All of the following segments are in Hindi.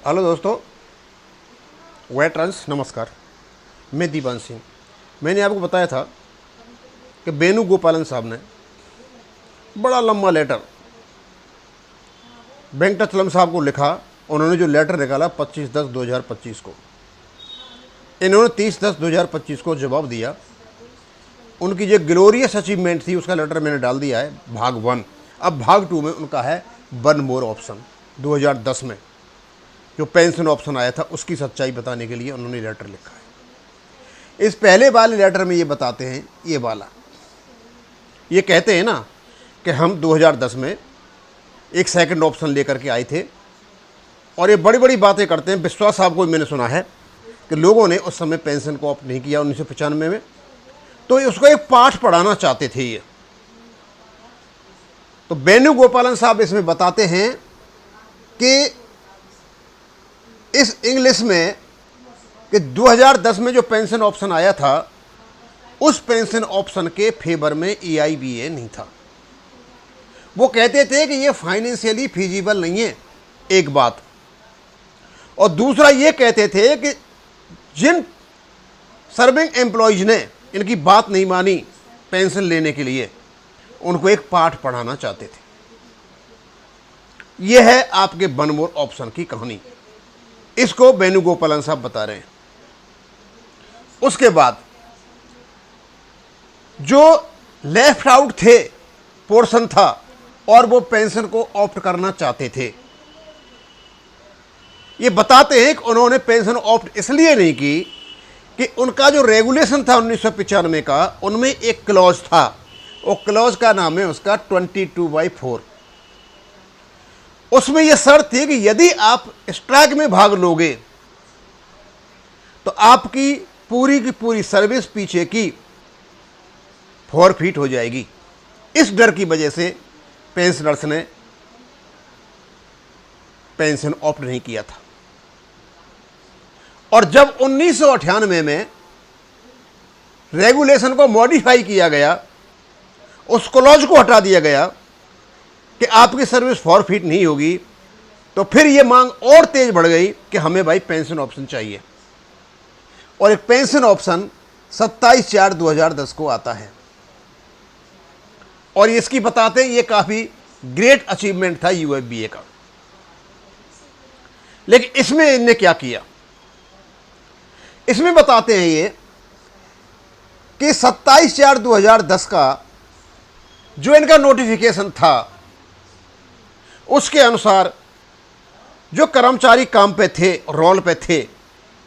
हेलो दोस्तों, वेटरन्स नमस्कार। मैं दीपान सिंह। मैंने आपको बताया था कि वेणुगोपालन साहब ने बड़ा लंबा लेटर वेंकटाचलम साहब को लिखा। उन्होंने जो लेटर निकाला 25/10/2025 को, इन्होंने 30/10/2025 को जवाब दिया। उनकी जो ग्लोरियस अचीवमेंट थी उसका लेटर मैंने डाल दिया है, भाग 1। अब भाग 2 में उनका है वन मोर ऑप्शन। 2010 में जो पेंशन ऑप्शन आया था उसकी सच्चाई बताने के लिए उन्होंने लेटर लिखा है। इस पहले वाले लेटर में ये बताते हैं, ये कहते हैं ना कि हम 2010 में एक सेकंड ऑप्शन लेकर के आए थे, और ये बड़ी बड़ी बातें करते हैं। विश्वास साहब को मैंने सुना है कि लोगों ने उस समय पेंशन को ऑप्ट नहीं किया 1995 में, तो उसको एक पाठ पढ़ाना चाहते थे ये। तो वेणुगोपालन साहब इसमें बताते हैं कि इस इंग्लिश में कि 2010 में जो पेंशन ऑप्शन आया था उस पेंशन ऑप्शन के फेवर में EIBA नहीं था। वो कहते थे कि ये फाइनेंशियली फिजिबल नहीं है, एक बात। और दूसरा ये कहते थे कि जिन सर्विंग एम्प्लॉयज ने इनकी बात नहीं मानी पेंशन लेने के लिए, उनको एक पाठ पढ़ाना चाहते थे। यह है आपके वन मोर ऑप्शन की कहानी। इसको वेणुगोपालन साहब बता रहे हैं। उसके बाद जो लेफ्ट आउट थे पोर्शन था और वो पेंशन को ऑप्ट करना चाहते थे, ये बताते हैं कि उन्होंने पेंशन ऑप्ट इसलिए नहीं की कि उनका जो रेगुलेशन था 1995 का, उनमें एक क्लॉज था। वो क्लॉज का नाम है उसका 22/4। उसमें यह शर्त थी कि यदि आप स्ट्राइक में भाग लोगे तो आपकी पूरी की पूरी सर्विस पीछे की फॉरफिट हो जाएगी। इस डर की वजह से पेंशनर्स ने पेंशन ऑप्ट नहीं किया था। और जब 1998 में रेगुलेशन को मॉडिफाई किया गया, उस क्लॉज को हटा दिया गया कि आपकी सर्विस फॉरफिट नहीं होगी, तो फिर यह मांग और तेज बढ़ गई कि हमें भाई पेंशन ऑप्शन चाहिए। और एक पेंशन ऑप्शन 27/4/2010 को आता है। और इसकी बताते हैं ये काफी ग्रेट अचीवमेंट था UFBA का। लेकिन इसमें इनने क्या किया, इसमें बताते हैं ये कि 27/4/2010 का जो इनका नोटिफिकेशन था उसके अनुसार जो कर्मचारी काम पे थे, रोल पे थे,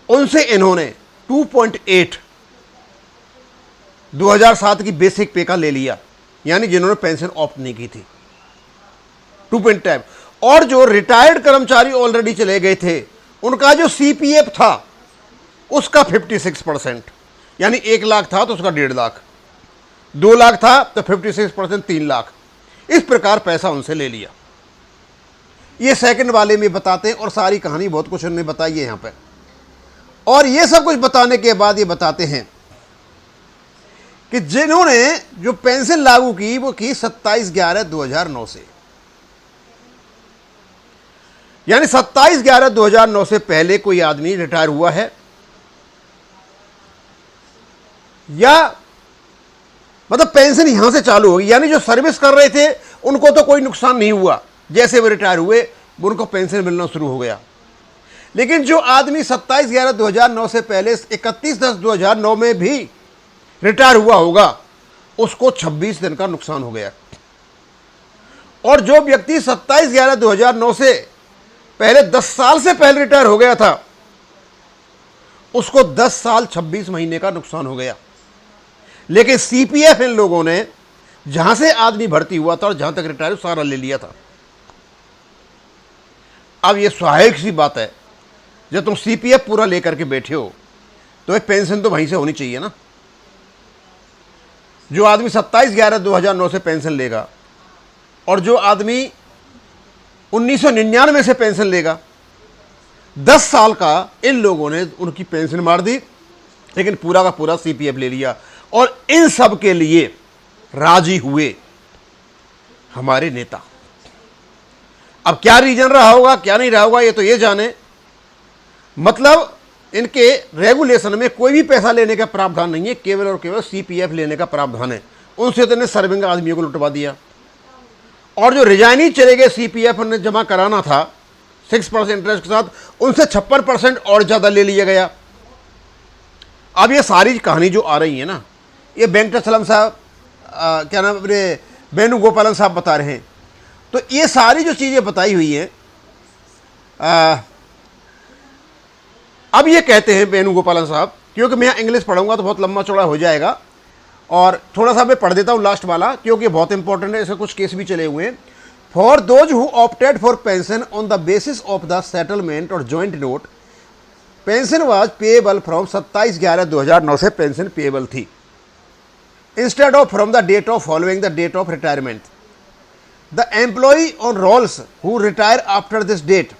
उनसे इन्होंने 2.8 2007 की बेसिक पे का ले लिया, यानी जिन्होंने पेंशन ऑप्ट नहीं की थी 2.8। और जो रिटायर्ड कर्मचारी ऑलरेडी चले गए थे उनका जो CPF था उसका 56%, यानी 1 लाख था तो उसका 1.5 लाख, 2 लाख था तो 56% 3 लाख। इस प्रकार पैसा उनसे ले लिया। ये सेकंड वाले में बताते हैं, और सारी कहानी बहुत कुछ उन्होंने बताई है यहां पे। और ये सब कुछ बताने के बाद ये बताते हैं कि जिन्होंने जो पेंशन लागू की वो की 27/11/2009 से, यानी 27/11/2009 से पहले कोई आदमी रिटायर हुआ है या मतलब पेंशन यहां से चालू होगी, यानी जो सर्विस कर रहे थे उनको तो कोई नुकसान नहीं हुआ, जैसे वो रिटायर हुए उनको पेंशन मिलना शुरू हो गया। लेकिन जो आदमी 27/11/2009 से पहले 31/10/2009 में भी रिटायर हुआ होगा उसको 26 दिन का नुकसान हो गया। और जो व्यक्ति 27/11/2009 से पहले 10 साल से पहले रिटायर हो गया था उसको 10 साल 26 महीने का नुकसान हो गया। लेकिन CPF इन लोगों ने जहां से आदमी भर्ती हुआ था और जहां तक रिटायर सारा ले लिया था। अब यह स्वाभाविक सी बात है, जब तुम CPF पूरा लेकर के बैठे हो तो एक पेंशन तो वहीं से होनी चाहिए ना। जो आदमी 27/11/2009 से पेंशन लेगा और जो आदमी 1999 से पेंशन लेगा, 10 साल का इन लोगों ने उनकी पेंशन मार दी, लेकिन पूरा का पूरा CPF ले लिया। और इन सब के लिए राजी हुए हमारे नेता। अब क्या रीजन रहा होगा क्या नहीं रहा होगा ये तो ये जाने, मतलब इनके रेगुलेशन में कोई भी पैसा लेने का प्रावधान नहीं है, केवल और केवल सीपीएफ लेने का प्रावधान है। उनसे तो इन्हें सर्विंग आदमियों को लुटवा दिया। और जो रिजाइनी चले गए सीपीएफ ने जमा कराना था 6% इंटरेस्ट के साथ, उनसे 56% और ज़्यादा ले लिया गया। अब ये सारी कहानी जो आ रही है ना, ये वेंकटाचलम साहब क्या नाम अपने वेणुगोपालन साहब बता रहे हैं। तो ये सारी जो चीज़ें बताई हुई हैं, अब ये कहते हैं वेणुगोपालन साहब, क्योंकि मैं इंग्लिश पढ़ूंगा तो बहुत लंबा चौड़ा हो जाएगा, और थोड़ा सा मैं पढ़ देता हूँ लास्ट वाला, क्योंकि बहुत इंपॉर्टेंट है, इसमें कुछ केस भी चले हुए हैं। For those who opted for pension on the basis of the settlement और joint note, pension was payable from 27/11/2009 से पेंशन पेएबल थी, instead of from the date of following the date of retirement. The employee on rolls who retire after this date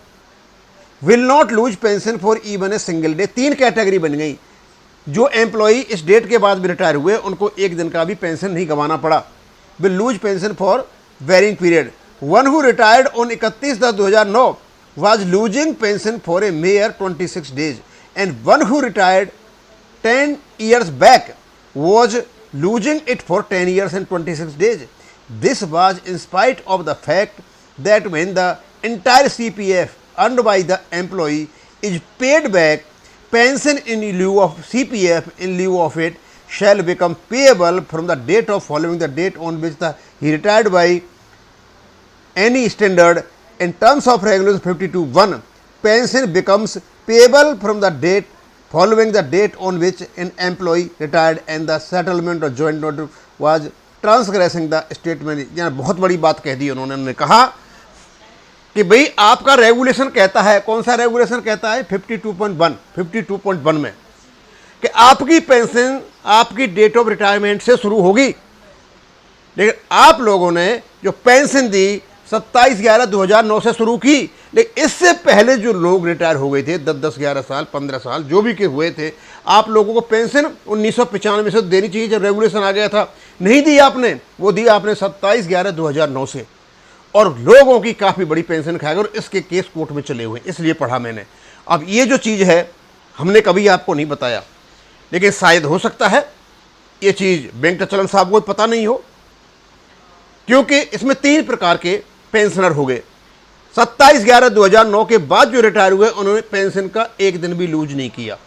will not lose pension for even a single day. 3 category बन गई। जो एम्प्लॉई इस डेट के बाद भी रिटायर हुए, उनको एक दिन का भी पेंशन नहीं गंवाना पड़ा। Will lose pension for varying period. One who retired on 31/10/2009 was losing pension for a mere 26 days, and one who retired 10 years back was losing it for 10 years and 26 days. This was in spite of the fact that when the entire CPF earned by the employee is paid back, pension in lieu of CPF in lieu of it shall become payable from the date of following the date on which he retired by any standard. In terms of Regulation 52(1), pension becomes payable from the date following the date on which an employee retired and the settlement or joint note was transgressing the statement। यहाँ बहुत बड़ी बात कह दी उन्होंने कहा कि भाई आपका रेगुलेशन कहता है, कौन सा रेगुलेशन कहता है, 52.1 में कि आपकी पेंशन आपकी डेट ऑफ रिटायरमेंट से शुरू होगी। लेकिन आप लोगों ने जो पेंशन दी 27/11/2009 से शुरू की, लेकिन इससे पहले जो लोग रिटायर हो गए थे 10-10, 11 साल, 15 साल जो भी के हुए थे, आप लोगों को पेंशन 1995 से देनी चाहिए जब रेगुलेशन आ गया था। नहीं दी आपने, वो दी आपने 27/11/2009 से, और लोगों की काफ़ी बड़ी पेंशन खाएगा, और इसके केस कोर्ट में चले हुए, इसलिए पढ़ा मैंने। अब ये जो चीज़ है हमने कभी आपको नहीं बताया, लेकिन शायद हो सकता है ये चीज़ वेंकटाचलम साहब को पता नहीं हो, क्योंकि इसमें 3 प्रकार के पेंशनर हो गए। 27/11/2009 के बाद जो रिटायर हुए उन्होंने पेंशन का एक दिन भी लूज नहीं किया।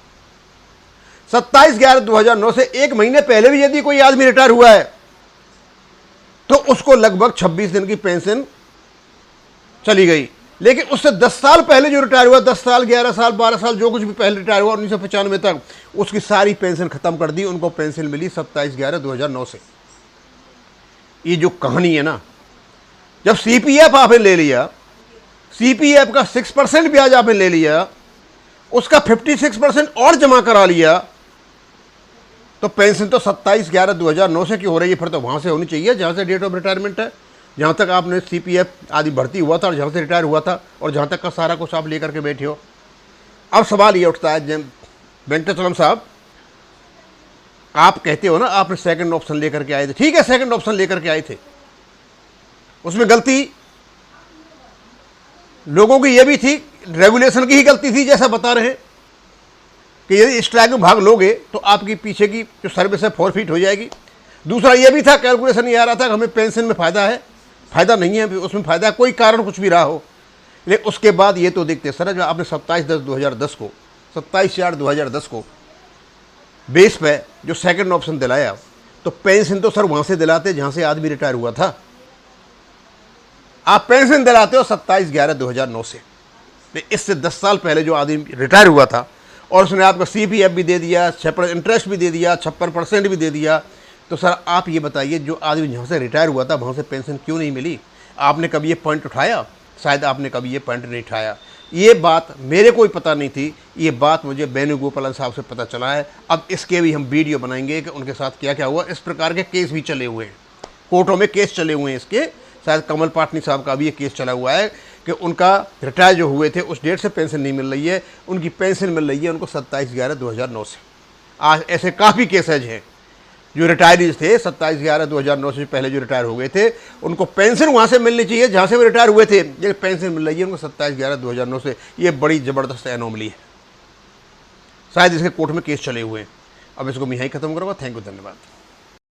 27/11/2009 से 1 महीने पहले भी यदि कोई आदमी रिटायर हुआ है तो उसको लगभग 26 दिन की पेंशन चली गई। लेकिन उससे 10 साल पहले जो रिटायर हुआ, 10 साल, 11 साल, 12 साल जो कुछ भी पहले रिटायर हुआ 1995 तक, उसकी सारी पेंशन खत्म कर दी, उनको पेंशन मिली 27/11/2009 से। ये जो कहानी है ना, जब सीपीएफ आपने ले लिया, सीपीएफ का 6% ब्याज आपने ले लिया, उसका 56% और जमा करा लिया, तो पेंशन तो 27/11/2009 से क्यों हो रही है? फिर तो वहां से होनी चाहिए जहां से डेट ऑफ रिटायरमेंट है, जहां तक आपने सीपीएफ आदि भर्ती हुआ था और जहां से रिटायर हुआ था, और जहां तक का सारा कुछ आप लेकर के बैठे हो। अब सवाल ये उठता है, वेंकटाचलम साहब आप कहते हो ना आपने सेकंड ऑप्शन लेकर के आए थे, ठीक है सेकंड ऑप्शन लेकर के आए थे, उसमें गलती लोगों की यह भी थी, रेगुलेशन की ही गलती थी जैसा बता रहे हैं कि यदि स्ट्राइक में भाग लोगे तो आपकी पीछे की जो सर्विस है फॉरफिट हो जाएगी। दूसरा यह भी था, कैलकुलेशन ये आ रहा था कि हमें पेंशन में फ़ायदा है, फ़ायदा नहीं है, उसमें फ़ायदा कोई कारण कुछ भी रहा हो। लेकिन उसके बाद ये तो देखते सर, जब आपने 27/10/2010 को 27/4/2010 को बेस पे जो सेकंड ऑप्शन दिलाया, तो पेंशन तो सर वहाँ से दिलाते जहाँ से आदमी रिटायर हुआ था। आप पेंशन दिलाते हो 27/11/2009 से, इससे 10 साल पहले जो आदमी रिटायर हुआ था, और उसने आपका सीपीएफ भी दे दिया, इंटरेस्ट भी दे दिया, 56% भी दे दिया, तो सर आप ये बताइए जो आदमी जहाँ से रिटायर हुआ था वहाँ से पेंशन क्यों नहीं मिली? आपने कभी ये पॉइंट उठाया? शायद आपने कभी ये पॉइंट नहीं उठाया। ये बात मेरे को ही पता नहीं थी, ये बात मुझे वेणुगोपालन साहब से पता चला है। अब इसके भी हम वीडियो बनाएंगे कि उनके साथ क्या क्या हुआ। इस प्रकार के केस भी चले हुए हैं, कोर्टों में केस चले हुए हैं इसके। शायद कमल पाटनी साहब का भी ये केस चला हुआ है कि उनका रिटायर जो हुए थे उस डेट से पेंशन नहीं मिल रही है, उनकी पेंशन मिल रही है उनको 27/11/2009 से। आज ऐसे काफ़ी केसेज हैं जो रिटायरीज थे 27/11/2009 से पहले जो रिटायर हो गए थे, उनको पेंशन वहाँ से मिलनी चाहिए जहाँ से वो रिटायर हुए थे, लेकिन पेंशन मिल रही है उनको 27/11/2009 से। ये बड़ी ज़बरदस्त एनोमली है। शायद इसके कोर्ट में केस चले हुए हैं। अब इसको मैं यहीं खत्म करूँगा। थैंक यू, धन्यवाद।